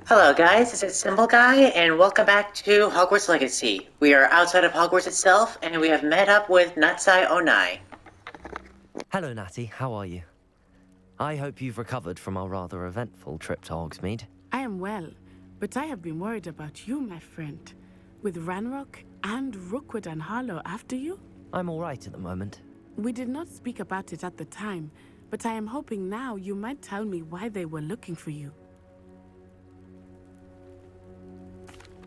Hello guys, this is Symbol Guy, and welcome back to Hogwarts Legacy. We are outside of Hogwarts itself, and we have met up with Natsai Onai. Hello, Natty. How are you? I hope you've recovered from our rather eventful trip to Hogsmeade. I am well, but I have been worried about you, my friend. With Ranrock and Rookwood and Harlow after you? I'm all right at the moment. We did not speak about it at the time, but I am hoping now you might tell me why they were looking for you.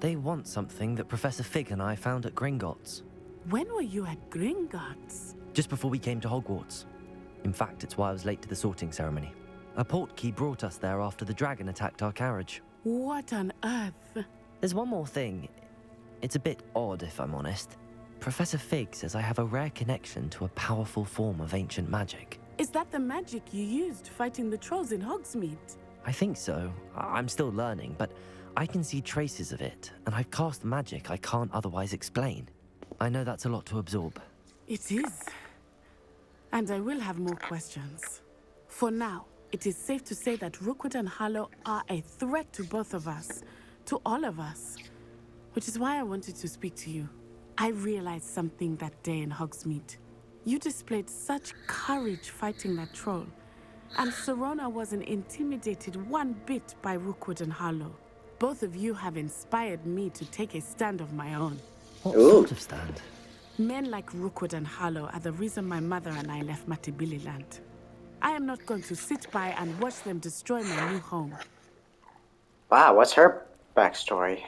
They want something that Professor Fig and I found at Gringotts. When were you at Gringotts? Just before we came to Hogwarts. In fact, it's why I was late to the sorting ceremony. A portkey brought us there after the dragon attacked our carriage. What on earth? There's one more thing. It's a bit odd, if I'm honest. Professor Fig says I have a rare connection to a powerful form of ancient magic. Is that the magic you used fighting the trolls in Hogsmeade? I think so. I'm still learning, but I can see traces of it, and I've cast magic I can't otherwise explain. I know that's a lot to absorb. It is. And I will have more questions. For now, it is safe to say that Rookwood and Harlow are a threat to both of us, to all of us. Which is why I wanted to speak to you. I realized something that day in Hogsmeade. You displayed such courage fighting that troll, and Serona wasn't intimidated one bit by Rookwood and Harlow. Both of you have inspired me to take a stand of my own. What sort of stand? Men like Rookwood and Harlow are the reason my mother and I left Matabeleland. I am not going to sit by and watch them destroy my new home. Wow, what's her backstory?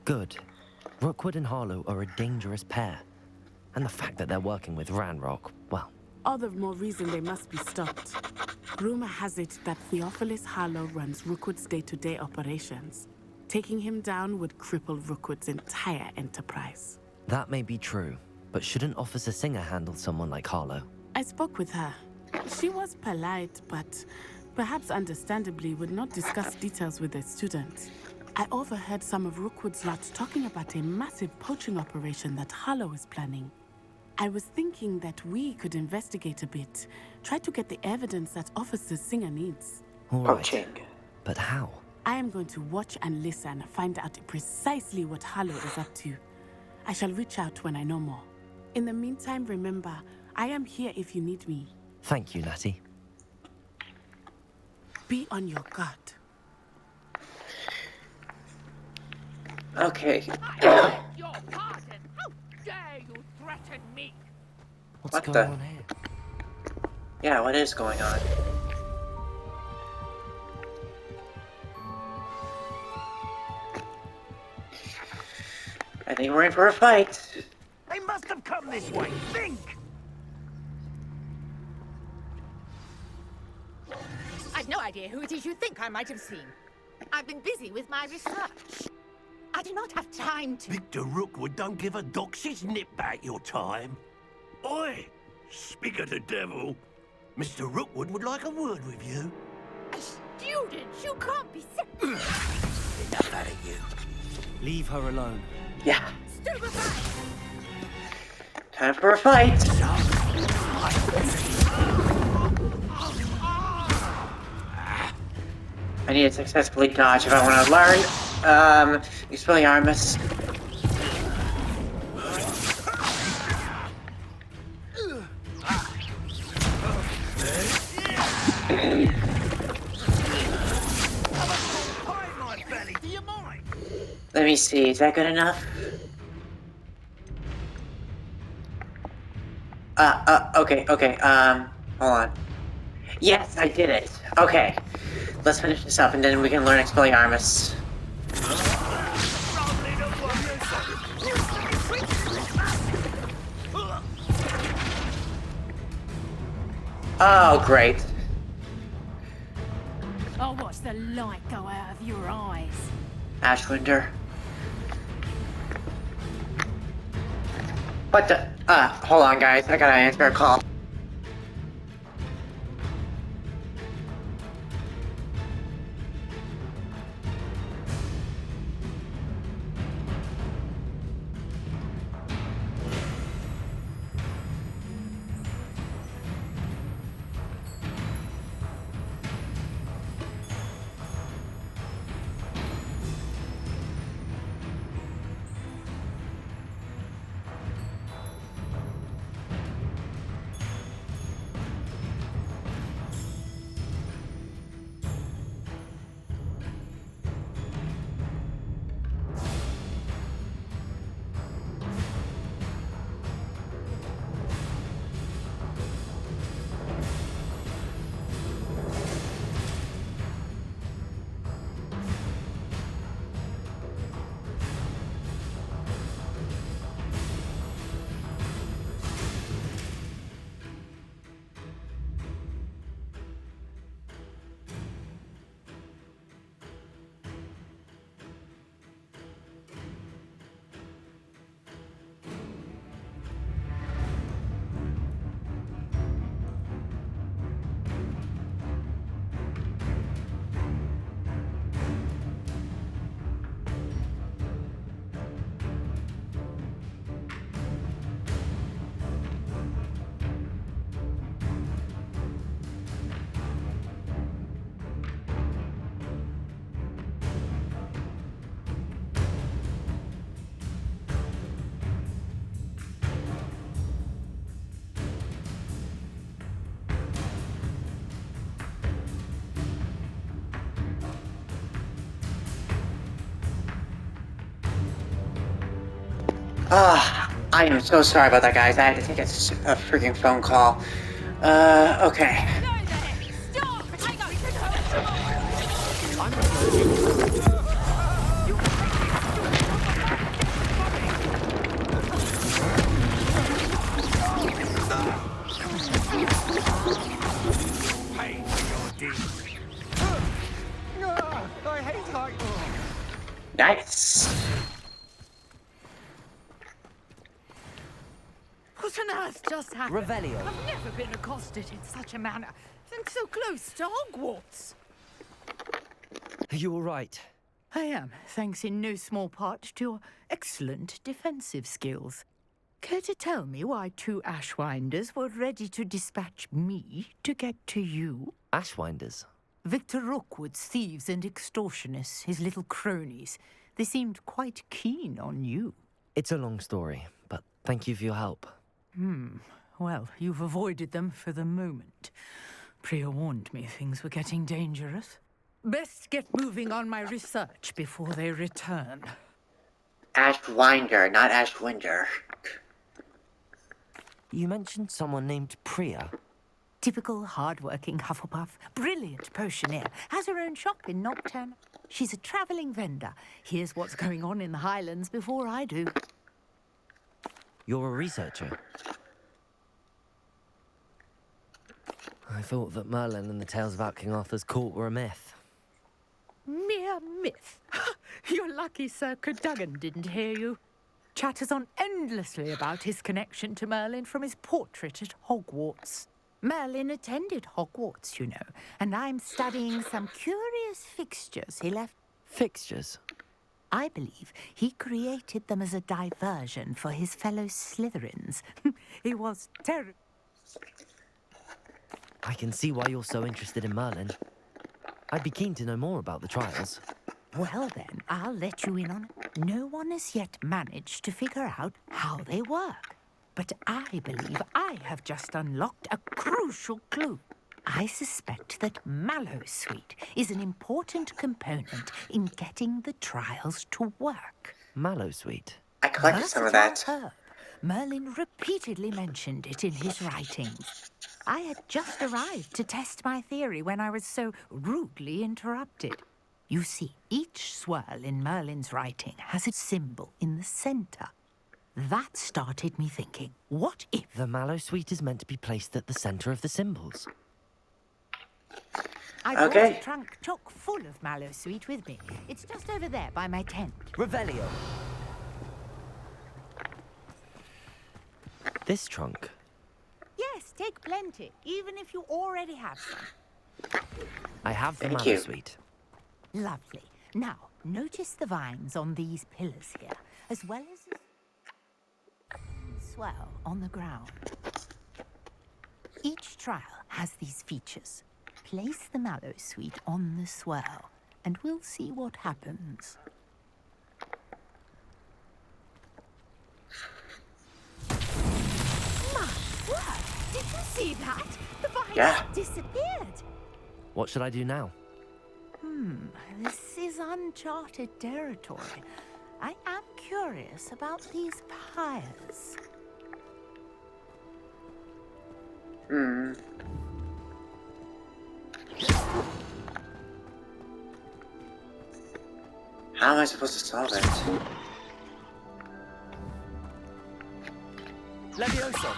Good. Rookwood and Harlow are a dangerous pair. And the fact that they're working with Ranrock, well... All the more reason they must be stopped. Rumor has it that Theophilus Harlow runs Rookwood's day-to-day operations. Taking him down would cripple Rookwood's entire enterprise. That may be true, but shouldn't Officer Singer handle someone like Harlow? I spoke with her. She was polite, but perhaps understandably would not discuss details with a student. I overheard some of Rookwood's lot talking about a massive poaching operation that Harlow is planning. I was thinking that we could investigate a bit, try to get the evidence that Officer Singer needs. All right. Poaching. But how? I am going to watch and listen, find out precisely what Harlow is up to. I shall reach out when I know more. In the meantime, remember, I am here if you need me. Thank you, Natty. Be on your guard. Okay. I beg your pardon. How dare you threaten me? What's What going the- on here? Yeah, what is going on? I think we're in for a fight. They must have come this way. Think! I've no idea who it is you think I might have seen. I've been busy with my research. I do not have time to... Victor Rookwood don't give a doxy's nip back your time. Oi! Speak of the devil. Mr. Rookwood would like a word with you. A student! You can't be sick! Enough out of you. Leave her alone. Yeah, Stupefy! time for a fight. I need to successfully dodge if I want to learn. Expelliarmus. Hide my belly. Do you mind? Let me see, is that good enough? Okay, hold on. Yes, I did it. Okay, let's finish this up and then we can learn Expelliarmus. Oh, great. I'll watch the light go out of your eyes. Ashwinder. What the? Hold on, guys. I gotta answer a call. I am so sorry about that, guys. I had to take a freaking phone call. Okay. No, there! Stop! I got to go! I'm not Hey, your I hate heights! Nice. What on earth just happened? Revelio. I've never been accosted in such a manner. And so close to Hogwarts. You're all right. I am, thanks in no small part to your excellent defensive skills. Care to tell me why two Ashwinders were ready to dispatch me to get to you? Ashwinders. Victor Rookwood's thieves and extortionists, his little cronies. They seemed quite keen on you. It's a long story, but thank you for your help. Well, you've avoided them for the moment. Priya warned me things were getting dangerous. Best get moving on my research before they return. Ashwinder, not Ashwinder. You mentioned someone named Priya. Typical hard-working Hufflepuff, brilliant potioneer, has her own shop in Nocturne. She's a travelling vendor. Here's what's going on in the Highlands before I do. You're a researcher. I thought that Merlin and the tales about King Arthur's court were a myth. Mere myth. You're lucky Sir Cadogan didn't hear you. Chatters on endlessly about his connection to Merlin from his portrait at Hogwarts. Merlin attended Hogwarts, you know, and I'm studying some curious fixtures he left. Fixtures? I believe he created them as a diversion for his fellow Slytherins. He was terrible. I can see why you're so interested in Merlin. I'd be keen to know more about the trials. Well then, I'll let you in on it. No one has yet managed to figure out how they work. But I believe I have just unlocked a crucial clue. I suspect that Mallowsweet is an important component in getting the trials to work. Mallowsweet. I collected some of that. Herb. Merlin repeatedly mentioned it in his writings. I had just arrived to test my theory when I was so rudely interrupted. You see, each swirl in Merlin's writing has a symbol in the center. That started me thinking, what if... The Mallowsweet is meant to be placed at the center of the symbols. I brought Okay. a trunk chock full of Mallowsweet with me. It's just over there by my tent. Revelio. This trunk. Yes, take plenty, even if you already have some. I have the Thank you. Mallowsweet. Lovely. Now, notice the vines on these pillars here, as well as the swell on the ground. Each trial has these features. Place the Mallowsweet on the swell, and we'll see what happens. My word! Did you see that? The vines Yeah. disappeared. What should I do now? This is uncharted territory. I am curious about these pyres. How am I supposed to solve it? Levioso.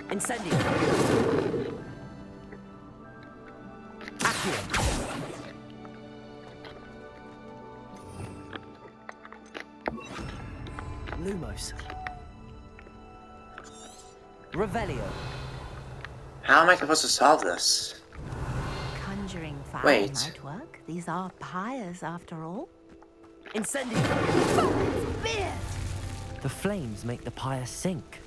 Incendio. Accio. Lumos. Revelio. How am I supposed to solve this? Conjuring fire Wait. might work. These are pyres, after all. Incendio. Beard! The flames make the pyre sink.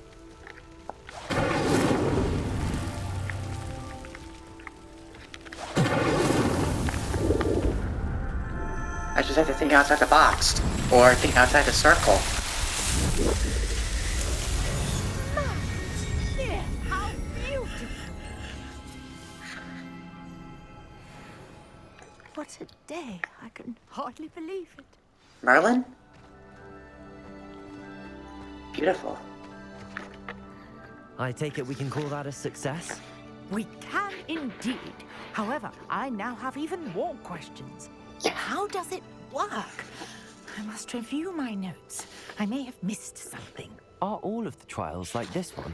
I just have to think outside the box. Or think outside the circle. Yeah, how beautiful! What a day. I can hardly believe it. Merlin? Beautiful. I take it we can call that a success? We can indeed. However, I now have even more questions. How does it work? I must review my notes. I may have missed something. Are all of the trials like this one?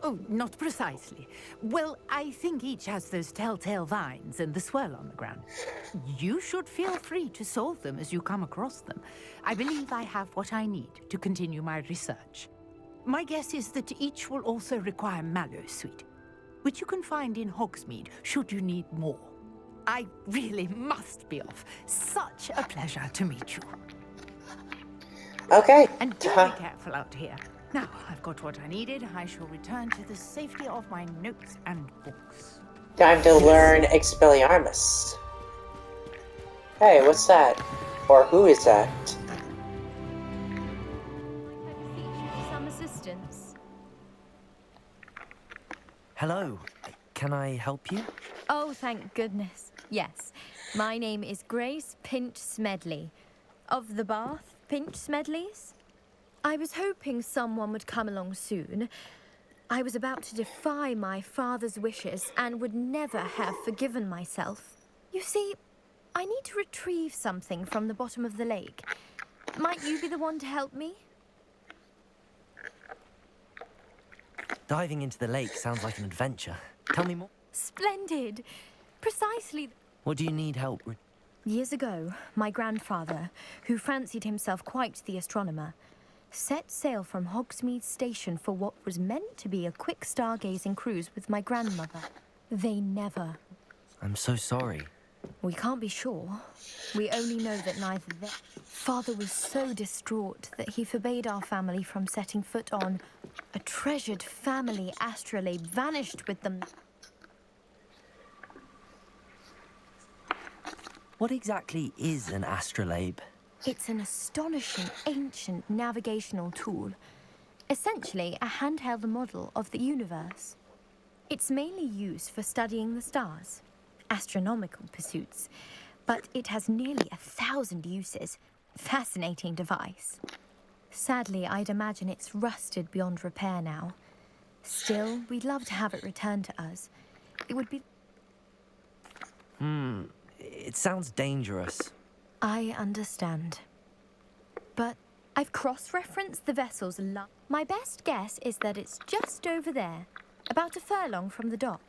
Oh, not precisely. Well, I think each has those telltale vines and the swirl on the ground. You should feel free to solve them as you come across them. I believe I have what I need to continue my research. My guess is that each will also require mallowsweet, which you can find in Hogsmeade should you need more. I really must be off. Such a pleasure to meet you. Okay. And do be careful out here. Now, I've got what I needed. I shall return to the safety of my notes and books. Time to learn Expelliarmus. Hey, what's that? Or who is that? Some assistance. Hello. Can I help you? Oh, thank goodness. Yes. My name is Grace Pinch Smedley. Of the Bath Pinch Smedleys? I was hoping someone would come along soon. I was about to defy my father's wishes and would never have forgiven myself. You see, I need to retrieve something from the bottom of the lake. Might you be the one to help me? Diving into the lake sounds like an adventure. Tell me more. Splendid. Precisely. What do you need help with? Years ago, my grandfather, who fancied himself quite the astronomer, set sail from Hogsmeade Station for what was meant to be a quick stargazing cruise with my grandmother. They never. I'm so sorry. We can't be sure. We only know that neither they... Father was so distraught that he forbade our family from setting foot on a treasured family astrolabe vanished with them. What exactly is an astrolabe? It's an astonishing ancient navigational tool. Essentially, a handheld model of the universe. It's mainly used for studying the stars, astronomical pursuits, but it has nearly 1,000 uses. Fascinating device. Sadly, I'd imagine it's rusted beyond repair now. Still, we'd love to have it returned to us. It would be... It sounds dangerous. I understand. But I've cross-referenced the vessel's My best guess is that it's just over there, about a furlong from the dock.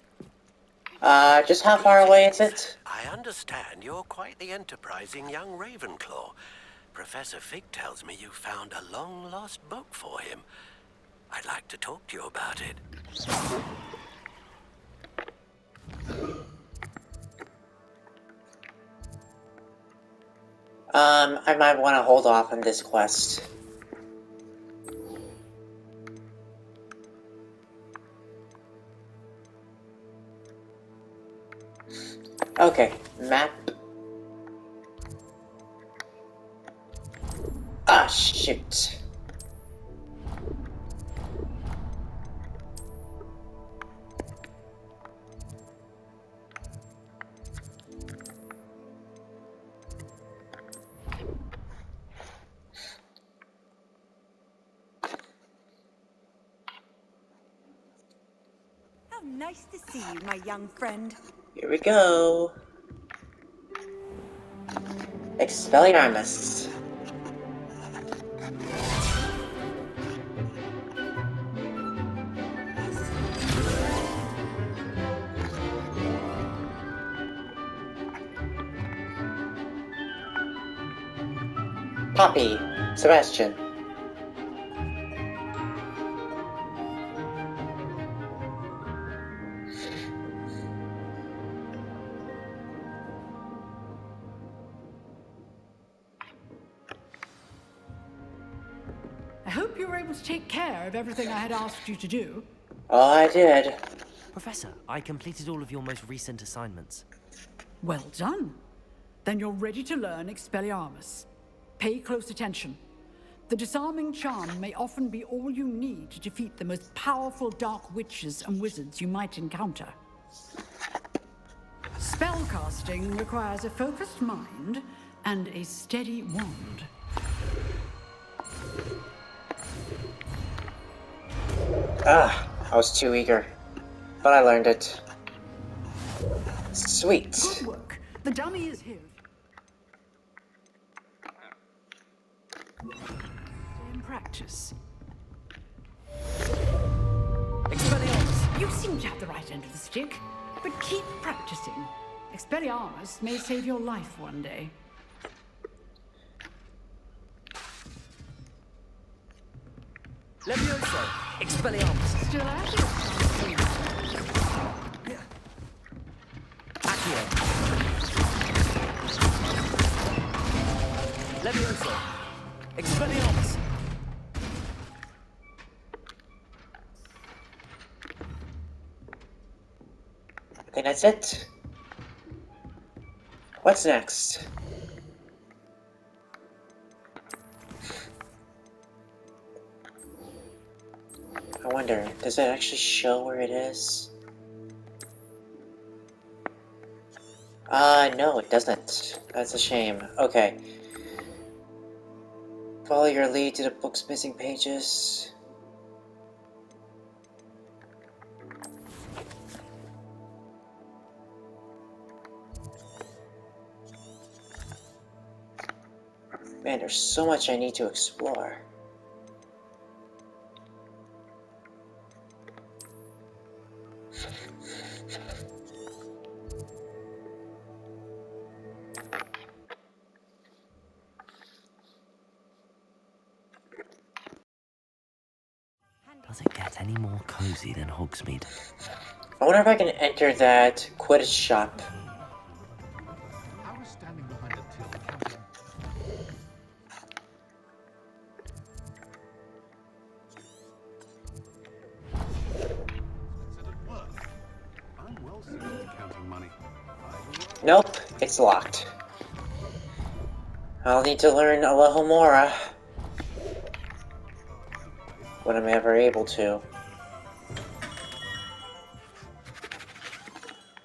Just how far away is it? I understand you're quite the enterprising young Ravenclaw. Professor Fig tells me you found a long-lost book for him. I'd like to talk to you about it. I might want to hold off on this quest. Okay, map. Ah, shoot. How nice to see you, my young friend. Here we go. Expelliarmus. Poppy. Sebastian. I hope you were able to take care of everything I had asked you to do. Oh, I did. Professor, I completed all of your most recent assignments. Well done. Then you're ready to learn Expelliarmus. Pay close attention. The disarming charm may often be all you need to defeat the most powerful dark witches and wizards you might encounter. Spellcasting requires a focused mind and a steady wand. Ah, I was too eager. But I learned it. Sweet. Good work. The dummy is here. In practice. Expelliarmus, you seem to have the right end of the stick, but keep practicing. Expelliarmus may save your life one day. Levioso! Expelliarmus! Still at it? Accio! Levioso! Expelliarmus! I think that's it. What's next? I wonder, does it actually show where it is? No, it doesn't. That's a shame. Okay. Follow your lead to the book's missing pages. Man, there's so much I need to explore. Does it get any more cozy than Hogsmeade? I wonder if I can enter that Quidditch shop. I was standing behind a till counting. Considered work. I'm well suited to counting money. Nope, it's locked. I'll need to learn Alohomora when I'm ever able to.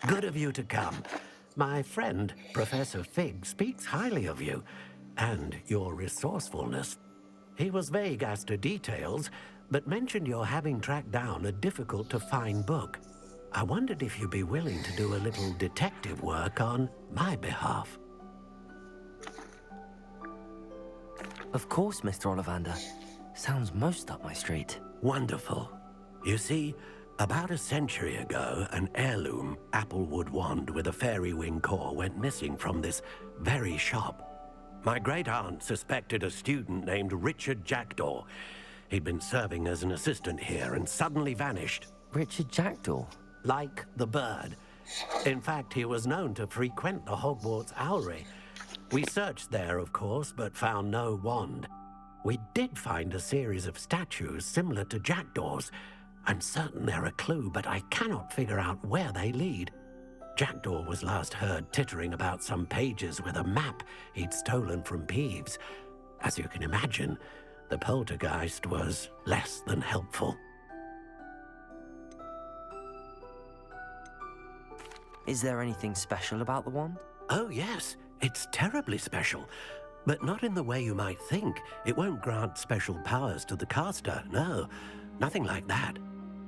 Good of you to come. My friend, Professor Fig, speaks highly of you and your resourcefulness. He was vague as to details, but mentioned your having tracked down a difficult-to-find book. I wondered if you'd be willing to do a little detective work on my behalf. Of course, Mr. Ollivander. Sounds most up my street. Wonderful. You see, about a century ago, an heirloom applewood wand with a fairy wing core went missing from this very shop. My great-aunt suspected a student named Richard Jackdaw. He'd been serving as an assistant here and suddenly vanished. Richard Jackdaw? Like the bird. In fact, he was known to frequent the Hogwarts Owlery. We searched there, of course, but found no wand. We did find a series of statues similar to Jackdaw's. I'm certain they're a clue, but I cannot figure out where they lead. Jackdaw was last heard tittering about some pages with a map he'd stolen from Peeves. As you can imagine, the poltergeist was less than helpful. Is there anything special about the wand? Oh, yes. It's terribly special. But not in the way you might think. It won't grant special powers to the caster, no. Nothing like that.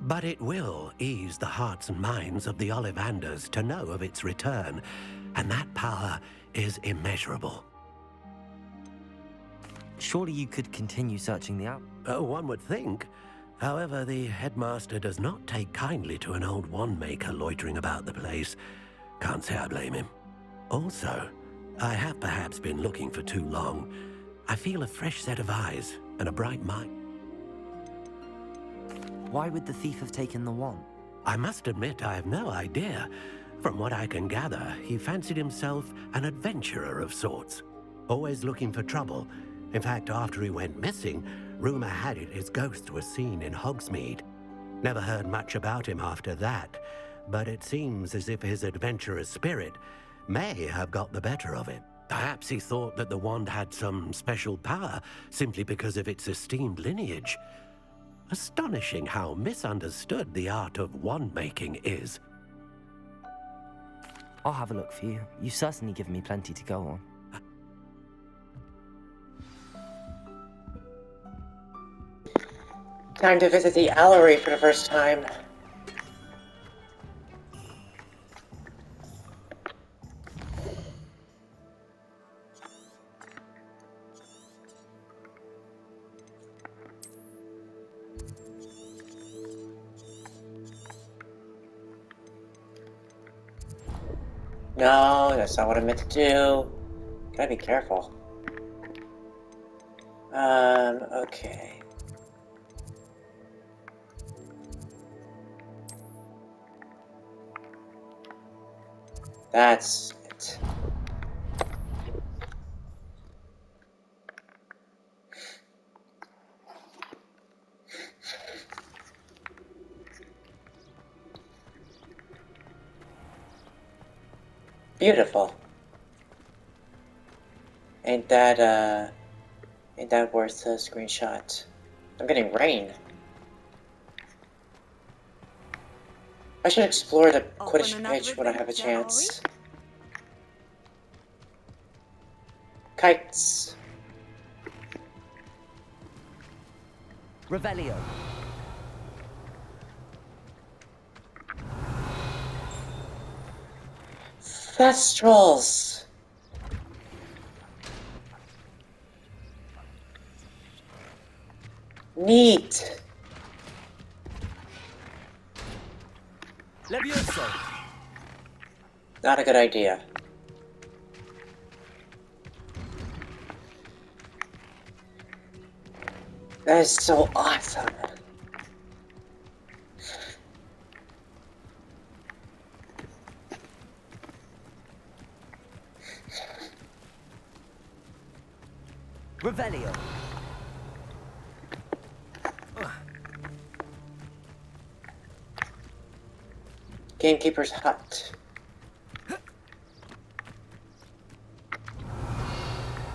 But it will ease the hearts and minds of the Ollivanders to know of its return. And that power is immeasurable. Surely you could continue searching the out. Oh, one would think. However, the headmaster does not take kindly to an old wand maker loitering about the place. Can't say I blame him. Also, I have perhaps been looking for too long. I feel a fresh set of eyes and a bright mind. Why would the thief have taken the wand? I must admit I have no idea. From what I can gather, he fancied himself an adventurer of sorts. Always looking for trouble. In fact, after he went missing, rumor had it his ghost was seen in Hogsmeade. Never heard much about him after that, but it seems as if his adventurous spirit may have got the better of it. Perhaps he thought that the wand had some special power simply because of its esteemed lineage. Astonishing how misunderstood the art of wand making is. I'll have a look for you. You've certainly given me plenty to go on. Time to visit the Owlery for the first time. No, that's not what I meant to do. Gotta be careful. Okay. That's it. Beautiful. Ain't that worth a screenshot? I'm getting rain. I should explore the Off on Quidditch another pitch when I have a adventure, are chance. Kites. Revelio. Thestrals. Neat. Levioso. Not a good idea. That is so awesome. Revelio. Gamekeeper's hut.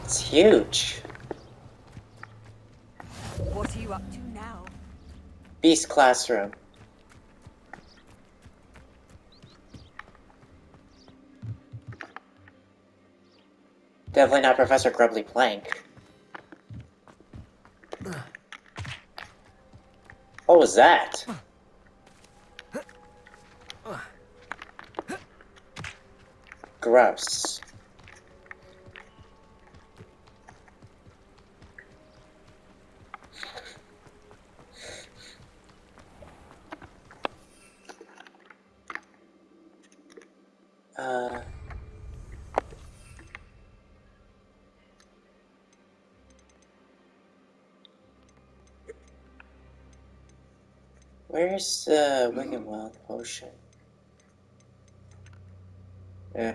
It's huge. What are you up to now? Beast classroom. Definitely not Professor Grubbly Plank. What was that? Gross. Where's the Wicked Wild potion? Yeah.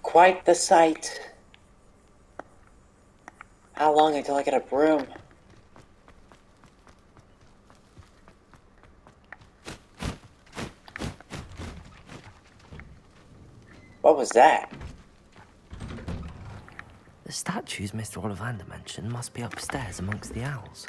Quite the sight. How long until I get a broom? What was that? The statues Mr. Ollivander mentioned must be upstairs amongst the owls.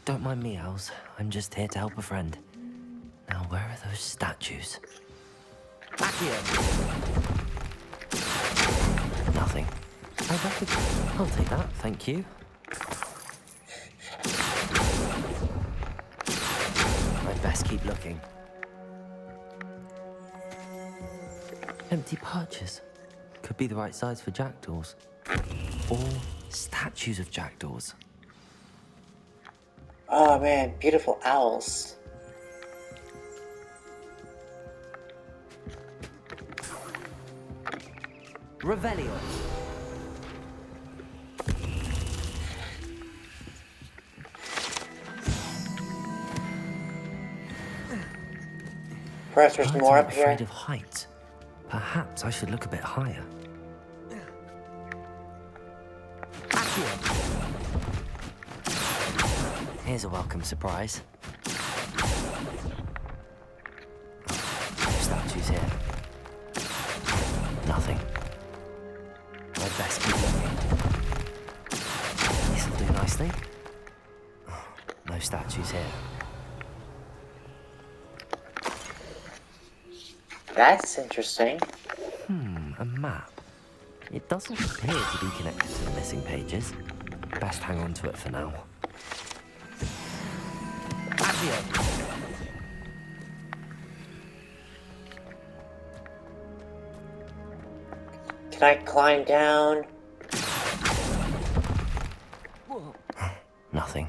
Don't mind me, owls. I'm just here to help a friend. Now, where are those statues? Nothing. I'll take that, thank you. I'd best keep looking. Empty perches. Could be the right size for jackdaws. Or statues of jackdaws. Oh man, beautiful owls. Revelio. course, there's Birds more aren't up afraid here. of heights. Perhaps I should look a bit higher. Here's a welcome surprise. Statues here. Nothing. I'd best keep looking. This'll do nicely. No statues here. That's interesting. A map. It doesn't appear to be connected to the missing pages. Best hang on to it for now. Can I climb down? Nothing.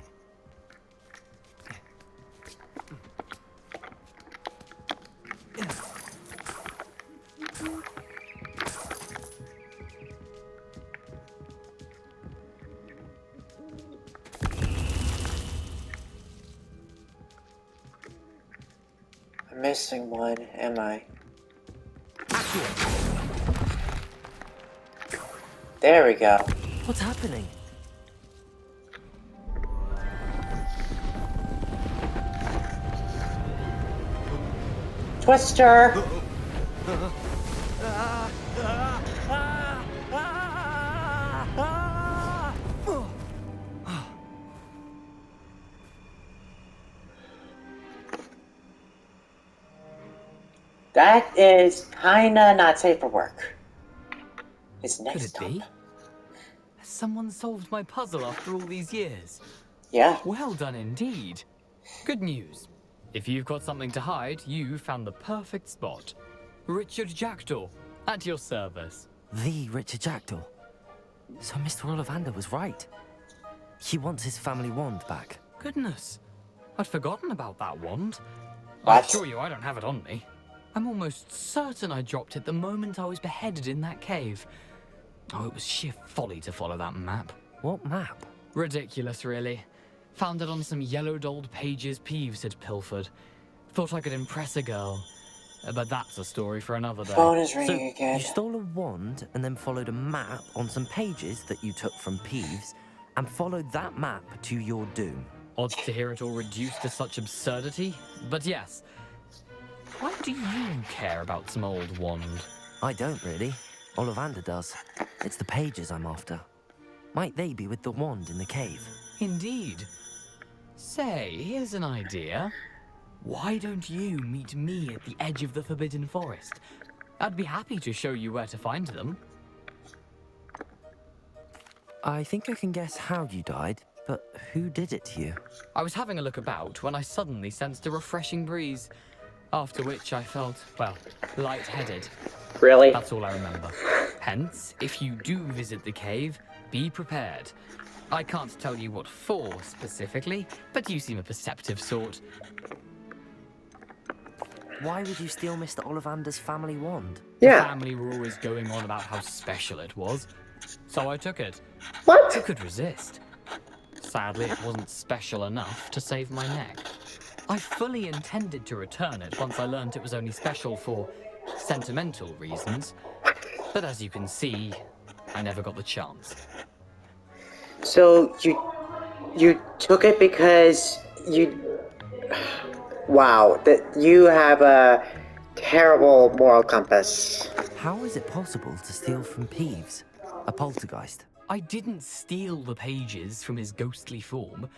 I'm missing one, am I? There we go. What's happening? Twister! That is kinda not safe for work. It's next Could it stop. be? Has someone solved my puzzle after all these years? Yeah. Well done indeed. Good news. If you've got something to hide, you found the perfect spot. Richard Jackdaw, at your service. The Richard Jackdaw. So Mr. Ollivander was right. He wants his family wand back. Goodness, I'd forgotten about that wand. I What? assure you I don't have it on me. I'm almost certain I dropped it the moment I was beheaded in that cave. Oh, it was sheer folly to follow that map. What map? Ridiculous, really. Found it on some yellowed old pages Peeves had pilfered. Thought I could impress a girl. But that's a story for another day. Phone is So ringing again. you stole a wand and then followed a map on some pages that you took from Peeves and followed that map to your doom. Odd to hear it all reduced to such absurdity, but yes. Why do you care about some old wand? I don't really. Ollivander does. It's the pages I'm after. Might they be with the wand in the cave? Indeed. Say, here's an idea. Why don't you meet me at the edge of the Forbidden Forest? I'd be happy to show you where to find them. I think I can guess how you died, but who did it to you? I was having a look about when I suddenly sensed a refreshing breeze, after which I felt, well, lightheaded. Really? That's all I remember. Hence, if you do visit the cave, be prepared. I can't tell you what for specifically, but you seem a perceptive sort. Why would you steal Mr. Ollivander's family wand? The family were always going on about how special it was, so I took it. What? Who could resist? Sadly, it wasn't special enough to save my neck. I fully intended to return it once I learned it was only special for sentimental reasons, but as you can see, I never got the chance. So you took it because you... Wow, that you have a terrible moral compass. How is it possible to steal from Peeves, a poltergeist? I didn't steal the pages from his ghostly form.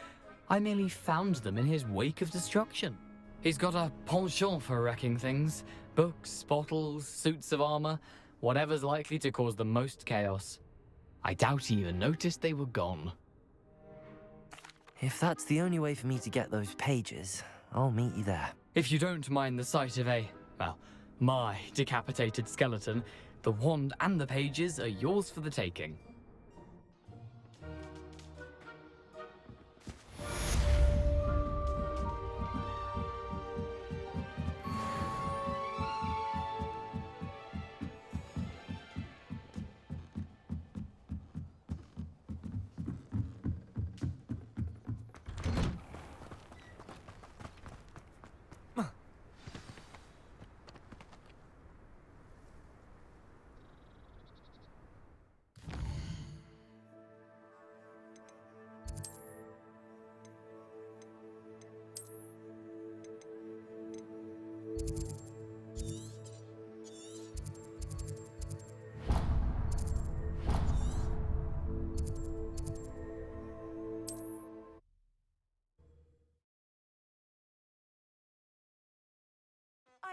I merely found them in his wake of destruction. He's got a penchant for wrecking things. Books, bottles, suits of armor, whatever's likely to cause the most chaos. I doubt he even noticed they were gone. If that's the only way for me to get those pages, I'll meet you there. If you don't mind the sight of my decapitated skeleton, the wand and the pages are yours for the taking.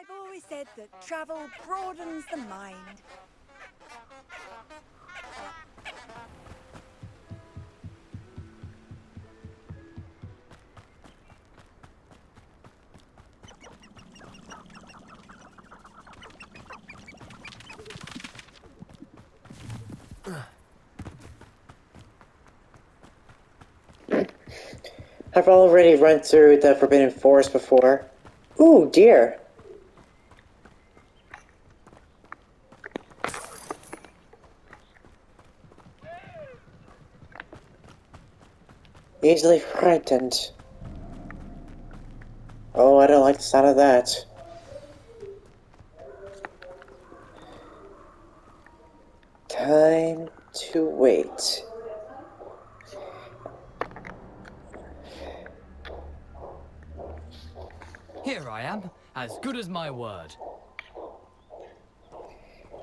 I've always said that travel broadens the mind. I've already run through the Forbidden Forest before. Ooh, deer. Easily frightened. Oh, I don't like the sound of that. Time to wait. Here I am, as good as my word.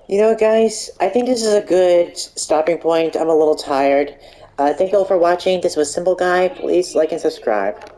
You know, guys, I think this is a good stopping point. I'm a little tired. Thank you all for watching. This was Simple Guy. Please like and subscribe.